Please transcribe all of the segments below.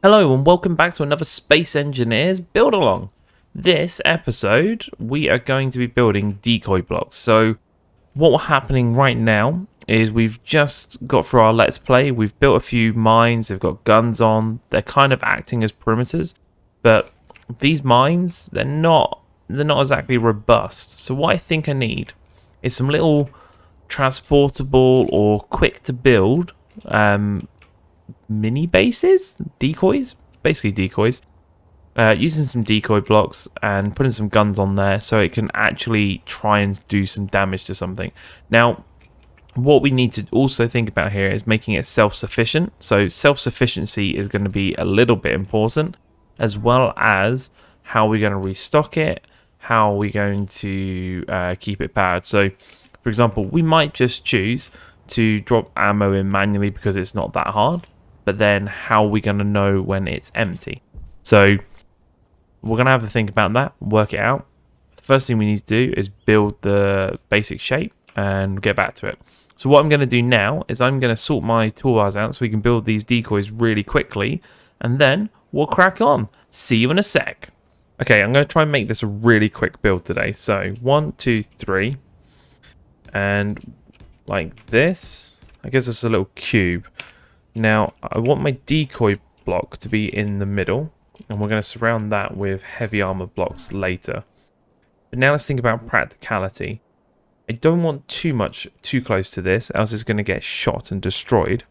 Hello and welcome back to another Space Engineers build along. This episode we are going to be building decoy blocks. So what's happening right now is we've just got through our let's play. We've built a few mines, they've got guns on, they're kind of acting as perimeters, but these mines they're not exactly robust. So what I think I need is some little transportable or quick to build mini bases, decoys, basically decoys, using some decoy blocks and putting some guns on there so it can actually try and do some damage to something. Now, what we need to also think about here is making it self-sufficient. So self-sufficiency is going to be a little bit important, as well as how we're going to restock it, how we're going to keep it powered. So, for example, we might just choose to drop ammo in manually because it's not that hard, but then how are we going to know when it's empty? So we're going to have to think about that, work it out. The first thing we need to do is build the basic shape and get back to it. So what I'm going to do now is I'm going to sort my toolbars out so we can build these decoys really quickly, and then we'll crack on. See you in a sec. Okay, I'm going to try and make this a really quick build today. So 1, 2, 3, and like this. I guess it's a little cube. Now, I want my decoy block to be in the middle, and we're going to surround that with heavy armor blocks later. But now let's think about practicality. I don't want too close to this, else it's going to get shot and destroyed.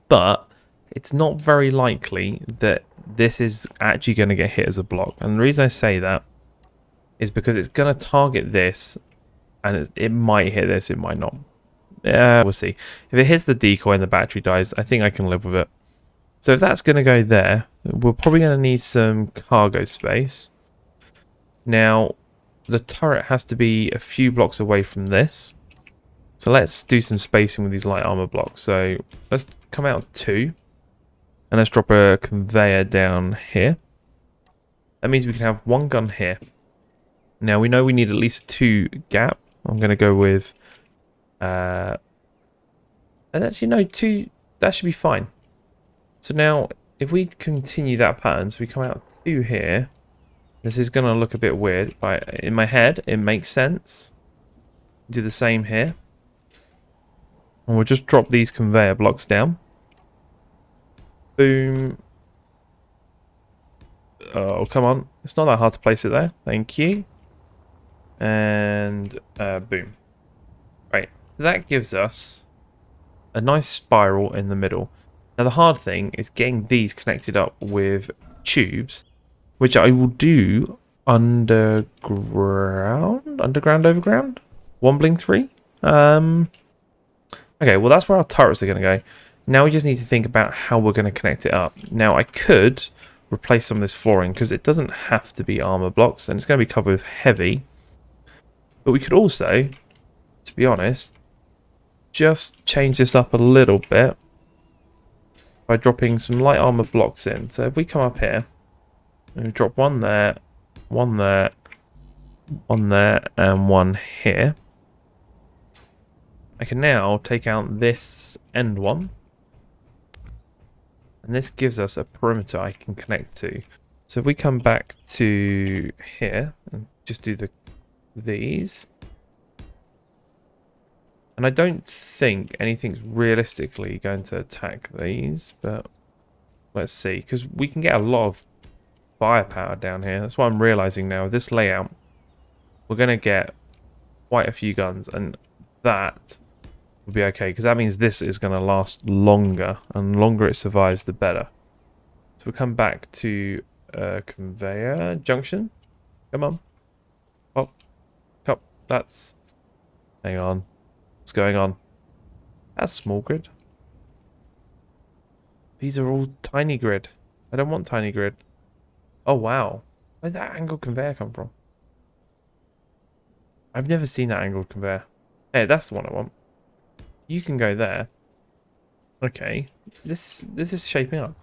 But it's not very likely that this is actually going to get hit as a block. And the reason I say that is because it's going to target this, and it might hit this, it might not. We'll see. If it hits the decoy and the battery dies, I think I can live with it. So if that's going to go there, we're probably going to need some cargo space. Now, the turret has to be a few blocks away from this. So let's do some spacing with these light armor blocks. So let's come out 2. And let's drop a conveyor down here. That means we can have one gun here. Now, we know we need at least a 2 gap. I'm going to go with... and actually, no, 2, that should be fine. So now, if we continue that pattern, so we come out 2 here, this is going to look a bit weird, but in my head, it makes sense. Do the same here. And we'll just drop these conveyor blocks down. Boom. Oh, come on. It's not that hard to place it there. Thank you. And boom. Right, so that gives us a nice spiral in the middle. Now the hard thing is getting these connected up with tubes, which I will do underground, overground, Wombling 3. Okay, well that's where our turrets are going to go. Now we just need to think about how we're going to connect it up. Now I could replace some of this flooring because it doesn't have to be armor blocks, and it's going to be covered with heavy. But we could also, to be honest, just change this up a little bit by dropping some light armor blocks in. So if we come up here and we drop one there, one there, one there, and one here, I can now take out this end one, and this gives us a perimeter I can connect to. So if we come back to here and just do these. And I don't think anything's realistically going to attack these, but let's see. Because we can get a lot of firepower down here. That's what I'm realizing now. With this layout, we're going to get quite a few guns, and that will be okay. Because that means this is going to last longer, and the longer it survives, the better. So we'll come back to conveyor junction. Come on. Oh, that's... Hang on. What's going on? That's small grid. These are all tiny grid. I don't want tiny grid. Oh wow. Where did that angled conveyor come from? I've never seen that angled conveyor. Hey, that's the one I want. You can go there. Okay. This is shaping up.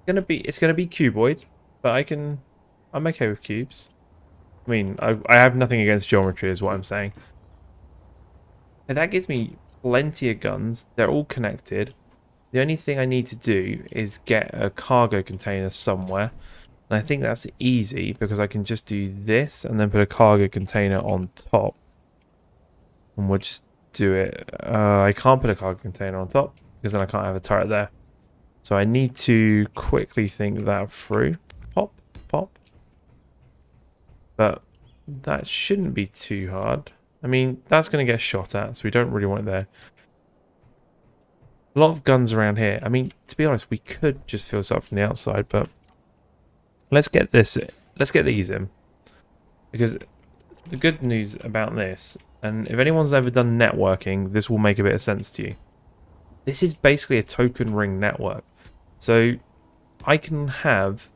It's gonna be cuboid, but I'm okay with cubes. I mean, I have nothing against geometry is what I'm saying. And that gives me plenty of guns. They're all connected. The only thing I need to do is get a cargo container somewhere. And I think that's easy because I can just do this and then put a cargo container on top. And we'll just do it. I can't put a cargo container on top because then I can't have a turret there. So I need to quickly think that through. Pop, pop. But that shouldn't be too hard. I mean, that's going to get shot at, so we don't really want it there. A lot of guns around here. I mean, to be honest, we could just fill this up from the outside, but let's get this. Let's get these in. Because the good news about this, and if anyone's ever done networking, this will make a bit of sense to you. This is basically a token ring network. So I can have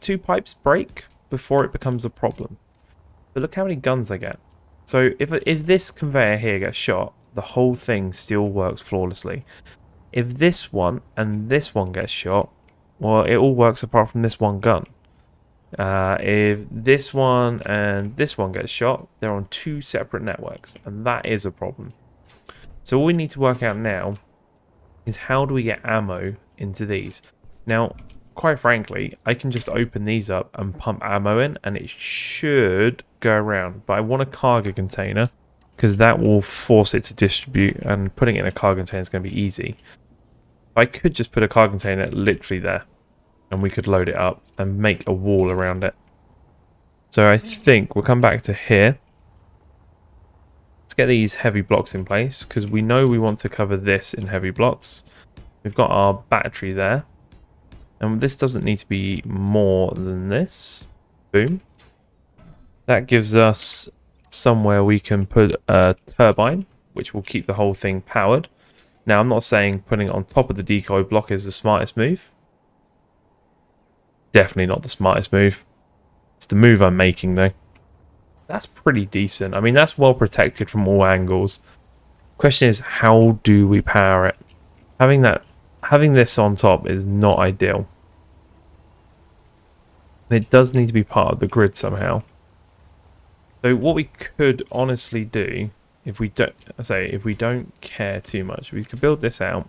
2 pipes break before it becomes a problem. But look how many guns I get. So if this conveyor here gets shot, the whole thing still works flawlessly. If this one and this one gets shot, well, it all works apart from this one gun. If this one and this one gets shot, they're on 2 separate networks, and that is a problem. So all we need to work out now is how do we get ammo into these. Now, quite frankly, I can just open these up and pump ammo in, and it should go around. But I want a cargo container, because that will force it to distribute, and putting it in a cargo container is going to be easy. I could just put a cargo container literally there, and we could load it up and make a wall around it. So I think we'll come back to here. Let's get these heavy blocks in place, because we know we want to cover this in heavy blocks. We've got our battery there. And this doesn't need to be more than this. Boom. That gives us somewhere we can put a turbine, which will keep the whole thing powered. Now, I'm not saying putting it on top of the decoy block is the smartest move. Definitely not the smartest move. It's the move I'm making, though. That's pretty decent. I mean, that's well protected from all angles. Question is, how do we power it? Having this on top is not ideal. And it does need to be part of the grid somehow. So what we could honestly do, if we don't care too much, we could build this out.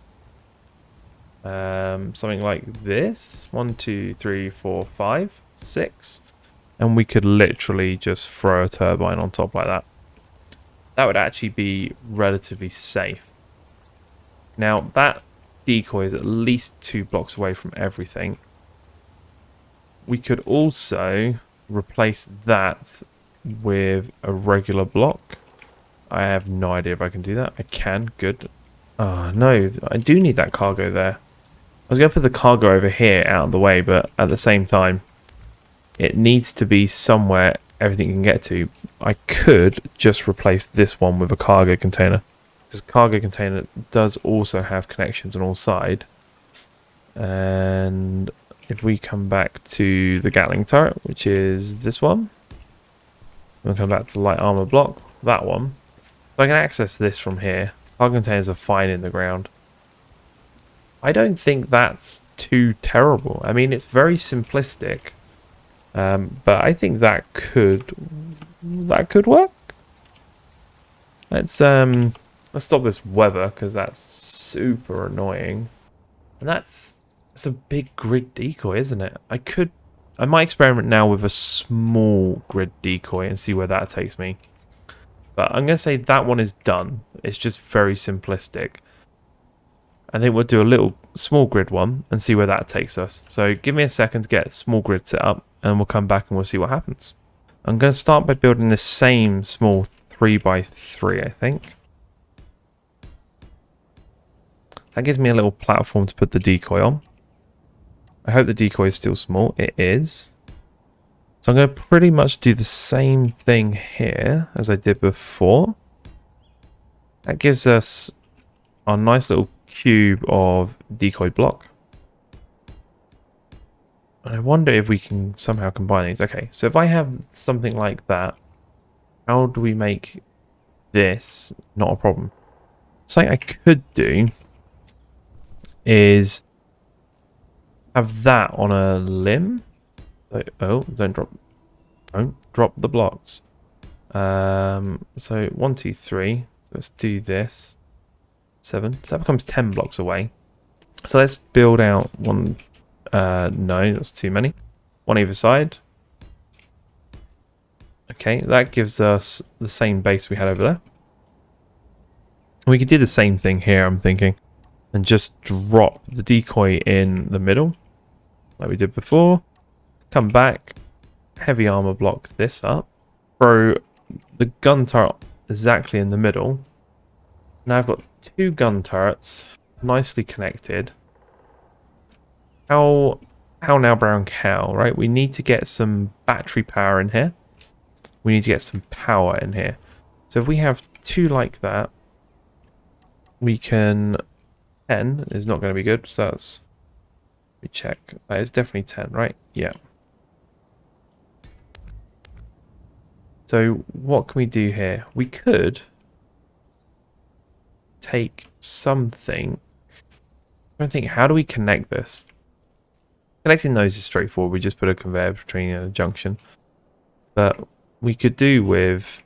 Something like this. 1, 2, 3, 4, 5, 6. And we could literally just throw a turbine on top like that. That would actually be relatively safe. Now, that decoy is at least 2 blocks away from everything. We could also replace that with a regular block. I have no idea if I can do that. I can. Good. Oh, no. I do need that cargo there. I was going to put the cargo over here out of the way, but at the same time, it needs to be somewhere everything can get to. I could just replace this one with a cargo container, because cargo container does also have connections on all sides. And if we come back to the Gatling turret, which is this one, we'll come back to the light armor block, that one. So I can access this from here. Cargo containers are fine in the ground. I don't think that's too terrible. I mean, it's very simplistic, but I think that could work. Let's stop this weather, because that's super annoying. And it's a big grid decoy, isn't it? I might experiment now with a small grid decoy and see where that takes me. But I'm going to say that one is done. It's just very simplistic. I think we'll do a little small grid one and see where that takes us. So give me a second to get a small grid set up, and we'll come back and we'll see what happens. I'm going to start by building the same small 3x3, I think. That gives me a little platform to put the decoy on. I hope the decoy is still small. It is. So I'm going to pretty much do the same thing here as I did before. That gives us our nice little cube of decoy block. And I wonder if we can somehow combine these. Okay, so if I have something like that, how do we make this not a problem? Something I could do is have that on a limb. Oh, don't drop the blocks. So 1, 2, 3. Let's do this. 7. So that becomes 10 blocks away. So let's build out one. No, that's too many. One either side. Okay, that gives us the same base we had over there. We could do the same thing here, I'm thinking, and just drop the decoy in the middle, like we did before. Come back, heavy armor block this up, throw the gun turret exactly in the middle. Now I've got 2 gun turrets, nicely connected. How now, brown cow, right? We need to get some battery power in here. We need to get some power in here. So if we have 2 like that, we can... 10 is not going to be good, so that's... Let me check. That is definitely 10, right? Yeah. So what can we do here? We could take something... I don't think, how do we connect this? Connecting those is straightforward. We just put a conveyor between a junction. But we could do with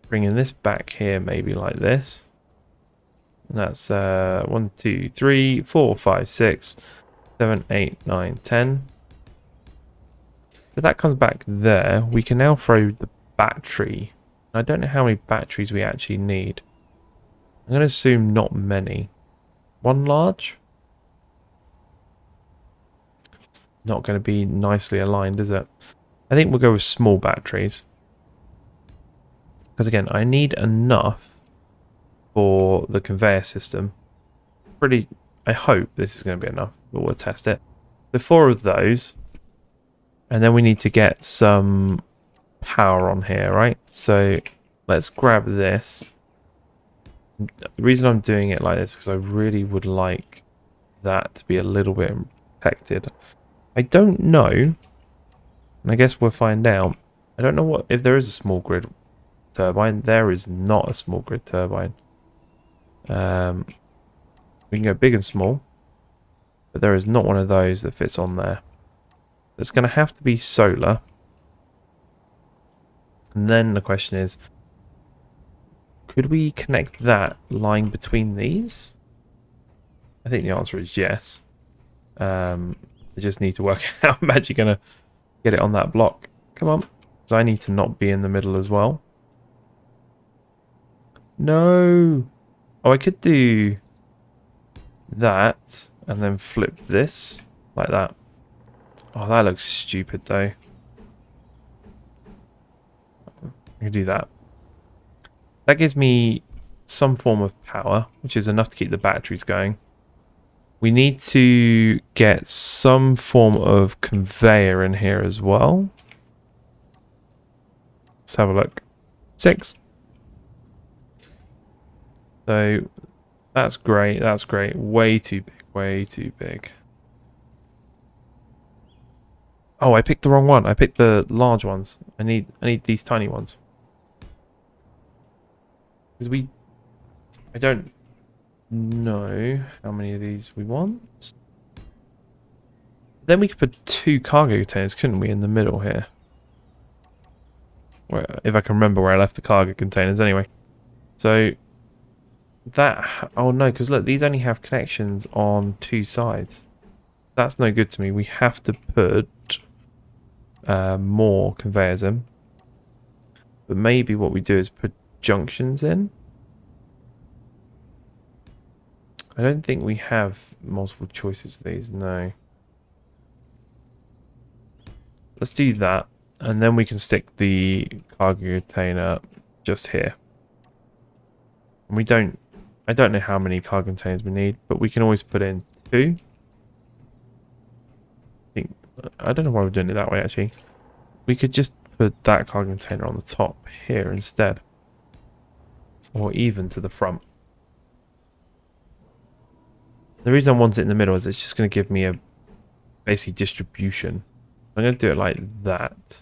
bringing this back here, maybe like this. And that's 1, 2, 3, 4, 5, 6, 7, 8, 9, 10. If that comes back there, we can now throw the battery. I don't know how many batteries we actually need. I'm going to assume not many. 1 large? Not going to be nicely aligned, is it? I think we'll go with small batteries. Because again, I need enough for the conveyor system. I hope this is going to be enough, but we'll test it. The 4 of those. And then we need to get some power on here, right? So let's grab this. The reason I'm doing it like this is because I really would like that to be a little bit protected. I don't know, and I guess we'll find out. I don't know what if there is a small grid turbine. There is not a small grid turbine. We can go big and small, but there is not one of those that fits on there. It's going to have to be solar. And then the question is, could we connect that line between these? I think the answer is yes. I just need to work out how I'm actually going to get it on that block. Come on. Because I need to not be in the middle as well. No. Oh, I could do that and then flip this like that. Oh, that looks stupid though. I can do that. That gives me some form of power, which is enough to keep the batteries going. We need to get some form of conveyor in here as well. Let's have a look. 6. So that's great. That's great. Way too big. Way too big. Oh, I picked the wrong one. I picked the large ones. I need these tiny ones. Because I don't know how many of these we want. Then we could put 2 cargo containers, couldn't we, in the middle here? Where, if I can remember where I left the cargo containers anyway. So that, oh no, because look, these only have connections on 2 sides. That's no good to me. We have to put more conveyors in. But maybe what we do is put junctions in. I don't think we have multiple choices of these, no. Let's do that, and then we can stick the cargo container just here. And I don't know how many cargo containers we need, but we can always put in 2. I don't know why we're doing it that way actually. We could just put that cargo container on the top here instead. Or even to the front. The reason I want it in the middle is it's just going to give me a basic distribution. I'm going to do it like that.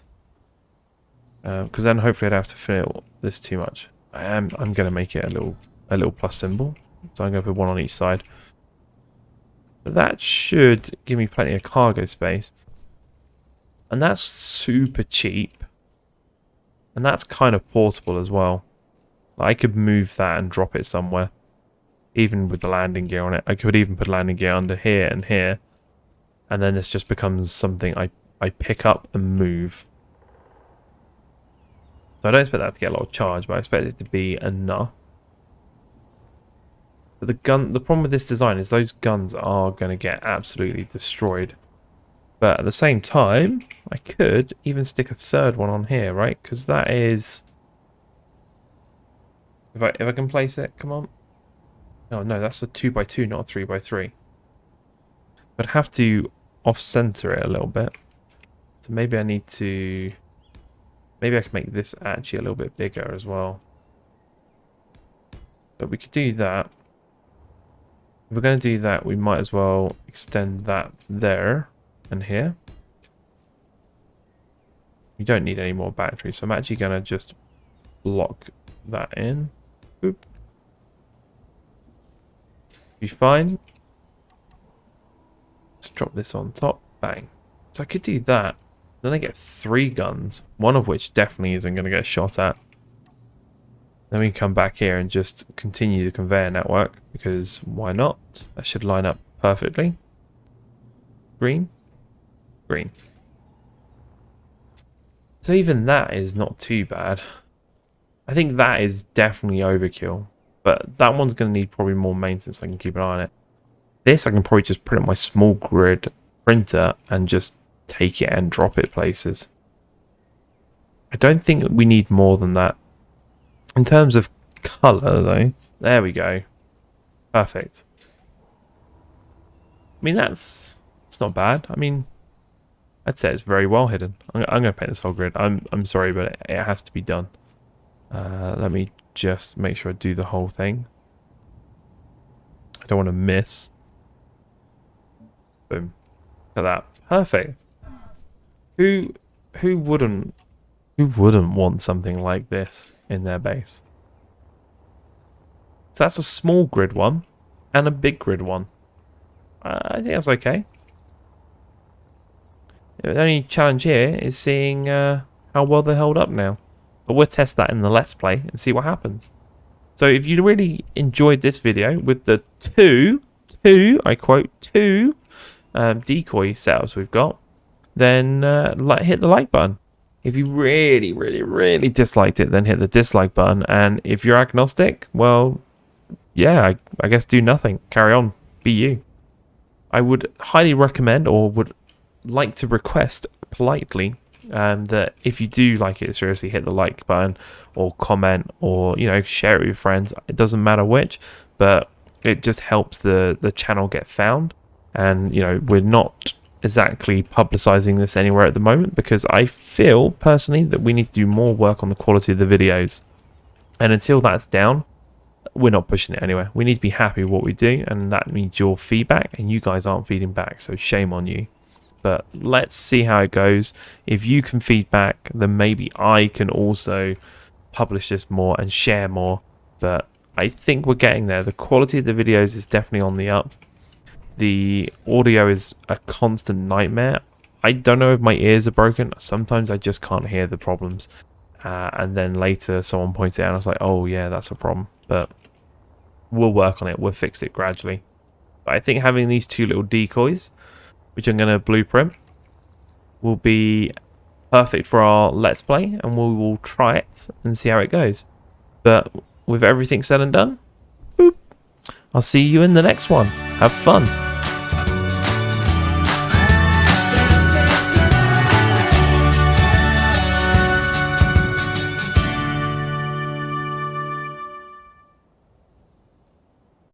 Because then hopefully I don't have to fill this too much. I'm going to make it a little plus symbol. So I'm going to put 1 on each side. But that should give me plenty of cargo space. And that's super cheap. And that's kind of portable as well. I could move that and drop it somewhere. even with the landing gear on it. I could even put landing gear under here and here, and then this just becomes something I pick up and move. So I don't expect that to get a lot of charge, but I expect it to be enough. But the problem with this design is those guns are going to get absolutely destroyed. But at the same time, I could even stick a third one on here, right? Because that is... If I can place it, come on. Oh no, that's a 2x2, not a 3x3. I'd have to off-center it a little bit. So maybe I need to... Maybe I can make this actually a little bit bigger as well. But we could do that. If we're going to do that, we might as well extend that there and here. You don't need any more batteries, so I'm actually going to just block that in. Boop. Be fine. Let's drop this on top. Bang. So I could do that. Then I get 3 guns, one of which definitely isn't going to get shot at. Then we can come back here and just continue the conveyor network, because why not? That should line up perfectly. Green. Green. So even that is not too bad. I think that is definitely overkill. But that one's going to need probably more maintenance, so I can keep an eye on it. This I can probably just put it on my small grid printer and just take it and drop it places. I don't think we need more than that. In terms of colour though, there we go. Perfect. I mean, it's not bad. I mean, I'd say it's very well hidden. I'm going to paint this whole grid. I'm sorry, but it has to be done. Let me just make sure I do the whole thing. I don't want to miss. Boom. Look at that. Perfect. Who wouldn't want something like this in their base? So that's a small grid one and a big grid one. I think that's okay. The only challenge here is seeing how well they hold up now. But we'll test that in the Let's Play and see what happens. So if you really enjoyed this video with the two, I quote, two decoy setups we've got, then hit the like button. If you really disliked it, then hit the dislike button. And if you're agnostic, well, yeah, I guess do nothing. Carry on. Be you. I would highly recommend, or would like to request politely, that if you do like it, seriously, hit the like button or comment, or share it with your friends. It doesn't matter which, but it just helps the channel get found. And we're not exactly publicizing this anywhere at the moment, because I feel personally that we need to do more work on the quality of the videos, and until that's down, we're not pushing it anywhere. We need to be happy with what we do, and that means your feedback, and you guys aren't feeding back, so shame on you. But let's see how it goes. If you can feedback, then maybe I can also publish this more and share more. But I think we're getting there. The quality of the videos is definitely on the up. The audio is a constant nightmare. I don't know if my ears are broken. Sometimes I just can't hear the problems. And then later someone points it out and I was like, oh yeah, that's a problem. But we'll work on it. We'll fix it gradually. But I think having these 2 little decoys, which I'm going to blueprint, will be perfect for our Let's Play. And we will try it and see how it goes. But with everything said and done, boop, I'll see you in the next one. Have fun.